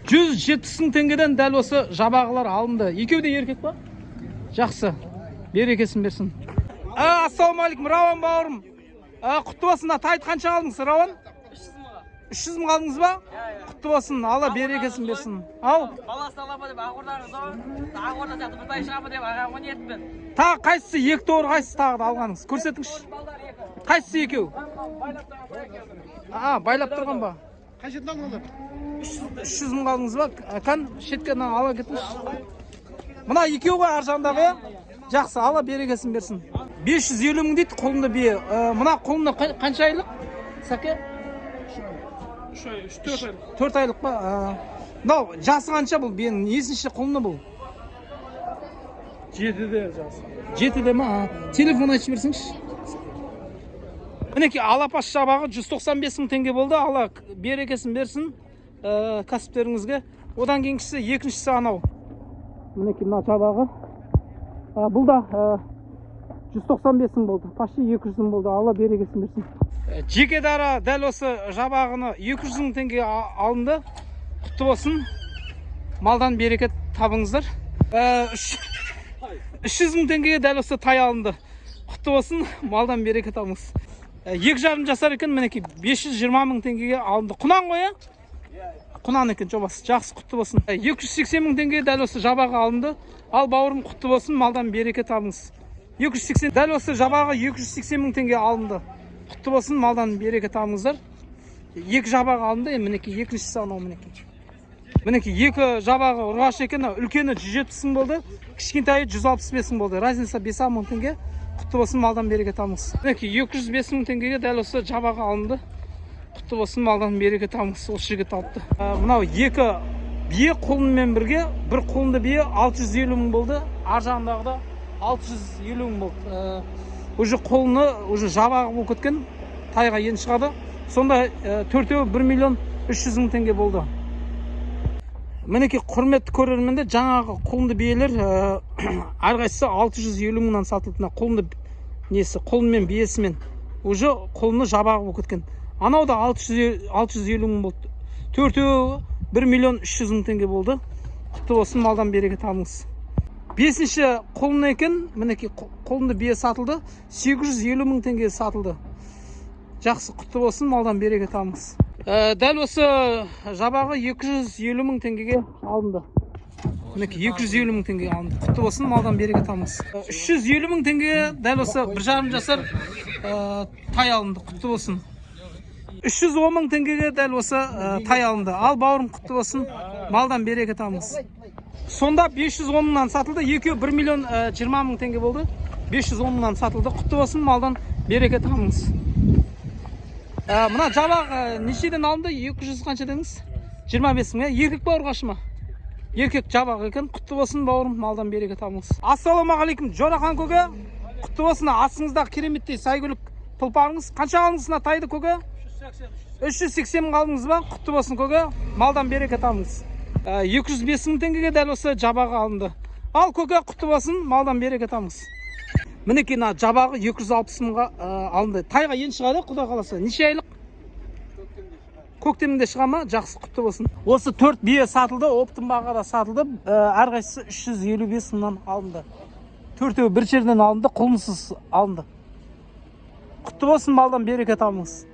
170 мың теңгеден дәл осы жабағылар алынды. Екеуі де еркек па? Жақсы. Берекесін берсін. Ассалаумағалейкум, Рауан бауырым. Құтты болсын. Тайды қанша алдыңыз, Рауан? 300 мың алдыңыз ба? Құтты болсын. Алла берекесін берсін. Ал? Баласы алама деп ағордағы зор. Ағорда сияқты бір тай шығамы деп аға 17 мен. Тағы қайсысы? Екі тоғыр қайсысы тағы да алғаныңыз? Көрсетіңізші. Қайсысы екеу? Байлап тұрған ба? Қайшетін алдыңыздар? 300 мың алдыңыз ба? Қан шеткеннен ала кетіңізші. Мына екеу ғой аржандағы? Жақсы, Алла берекесін берсін. 550 мың дейді қолында бие. Мына қолында қанша айлық? Сәке? 4 айлық па? Мынау жасы қанша бұл биенің? Несінші қолында бұл? 7-де жасы. 7-де ма? Телефон айтып берсеңші. Мінеке алапаш жабағы 195 мың теңге болды. Алла берекесін берсін кәсіптеріңізге. Одан кейінгісі екіншісі анау. Мінеке мына жабағы. Бұл да 195 мың болды. Почти 200 мың болды. Алла берекесін берсін. Жеке дара дәл осы жабағыны 200 мың теңге алынды. Құтты болсын. Малдан берекет табыңыздар. 300 мың теңгеге дәл осы тай алынды. Құтты болсын. Малдан берекет табыңыз. 2,5 жасар екен, мінеке 520 мың теңгеге алынды. Құнан ғой, Құнан екен жобасы. Жақсы, құтты болсын. 280 мың теңгеге дәл осы жабағы алынды. Ал бауырым құтты болсын, малдан берекет табыңыз. 280, дәл осы жабағы 280 мың теңге алынды. Құтты болсын, малдан берекет табыңыздар. 2 жабағы алынды, мінеке екіншісі анау мінеке. Мінеке 2 жабағы ұрғаш екен, үлкені 170 мың болды, кішкентайы 165 мың болды. Разница 5 мың теңге. Құтты болсын, малдан берекет табыңыз. Мінеке 205 мың теңгеге дәл осы жабағы алынды. Құтты болсын, малдан берекет табыңыз. Осы жігіт алыпты. Мынау 2 бие қолынмен бірге, бір қолында бие 650 мың болды. Ар жағындағы да 650 мың болды. Уже қолыны уже жабағы болып кеткен, тайға енді шығады. Сонда 4-еуі 1 миллион 300 мың теңге болды. Мінеке құрметті көрерменде, жаңағы қолынды биелер әрқайсысы 650 мыңнан сатылды. Қолынды несі, қолымен биесімен уже қолыны жабағы болып кеткен. Анау да 650 мың болды. 4-еуі 1 миллион 300 мың теңге болды. Құтты болсын, малдан берекет табыңыз. 5-ші қолына екен, мінеке қолынды бие сатылды, 850 мың теңге сатылды. Жақсы, құтты болсын, малдан берекет табыңыз. Дәл осы жабағы 250 мың теңгеге алынды. Мінеке 250 мың теңге алынды. Құтты болсын, малдан берекет табыңыз. 350 мың теңге дәл осы 1,5 жасар тай алынды. Құтты болсын. 310 мың теңгеге дәл осы тай алынды. Ал бауырым, құтты болсын, малдан берекет табыңыз. Сонда 510 мыңнан сатылды. Екеуі 1 миллион 20 мың теңге болды. 510 мыңнан сатылды. Құтты болсын, малдан берекет табыңыз. Мына жабақ нешеден алынды? 200 қанша деңіз? 25 мың. Еркек ба ұрғашы ма? Еркек жабақ екен. Құтты болсын, бауырым, малдан берекет табыңыз. Ассалаумағалейкум, Жорахан көке. Құтты болсын, астыңыздағы кереметтей сәйгүлік тұлпарыңыз. Қанша алдыңыз мына тайды көке? 380 мың алдыңыз ба? Құтты болсын көке, малдан берекет табыңыз. 205 мың теңгеге дәл осы жабағы алынды. Ал көке, құтты болсын, малдан берекет табыңыз. Мінеке жабағы 260 мыңға алынды. Тайға енді шығады, құда қаласа. Неше айлық? Көктемінде шыға ма? Жақсы, құтты болсын. Осы 4 бие сатылды, оптың бағада сатылды. Әрқайсысы 355 мыңнан алынды. 4-еуі бір жерден алынды, құлынсыз алынды. Құтты болсын, малдан берекет табыңыз.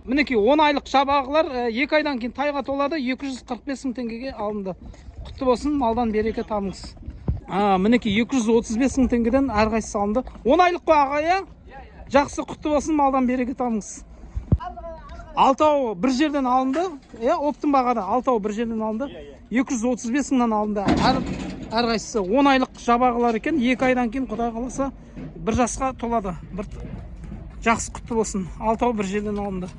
Мінеке 10 айлық жабағылар 2 айдан кейін тайға толады, 245 мың теңгеге алынды. Құтты болсын, малдан берекет табыңыз. Мінеке 235 мың теңгеден әрқайсысы алынды. 10 айлық қой аға, Жақсы, құтты болсын, малдан берекет табыңыз. 6-ау бір жерден алынды, оптың бағада 6-ау бір жерден алынды. 235 мыңнан алынды. Әрқайсысы 10 айлық жабағылар екен, 2 айдан кейін құдай қаласа 1 жасқа толады. Жақсы, құтты болсын. 6-ау бір жерден алынды.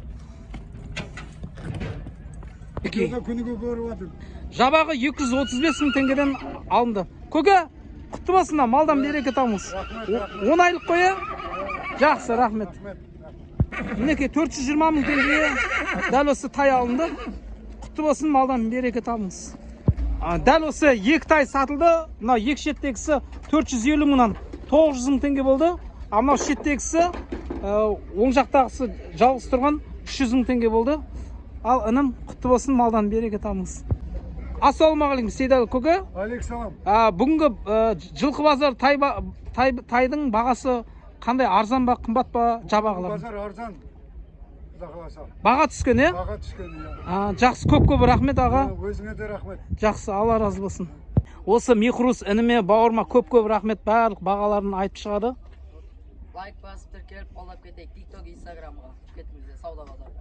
Жабағы 235 мың теңгеден алынды. Көке, құтты болсын, малдан берекет табыңыз. 10 айлық қой, Жақсы, рахмет. Мінеке 420 мың теңгеге дәл осы тай алынды. Құтты болсын, малдан берекет табыңыз. Дәл осы 2 тай сатылды. Мынау 2 шеттегісі 450 мыңнан 900 мың теңге болды. Мынау шеттегісі оң жақтағысы жалғыз тұрған 300 мың теңге болды. Ал інім құтты болсын, малдан береке табыңыз. Ассалаумағалейкум Сейдал көке. Алейкум. Бүгінгі жылқы базар тайдың бағасы қандай, арзан ба, қымбат па, жабағылар? Базар арзан. Құда Баға түскен, е? Баға түскен, иә. Жақсы, көп рахмет аға. Өзіңе де рахмет. Жақсы, Алла разы болсын. Осы Михрус ініме, бауырма көп рахмет, барлық бағаларын айтып шығады. Лайк басып тіркеліп қолдап кетейік. TikTok, Instagramға кетіңіздер, сауда базар.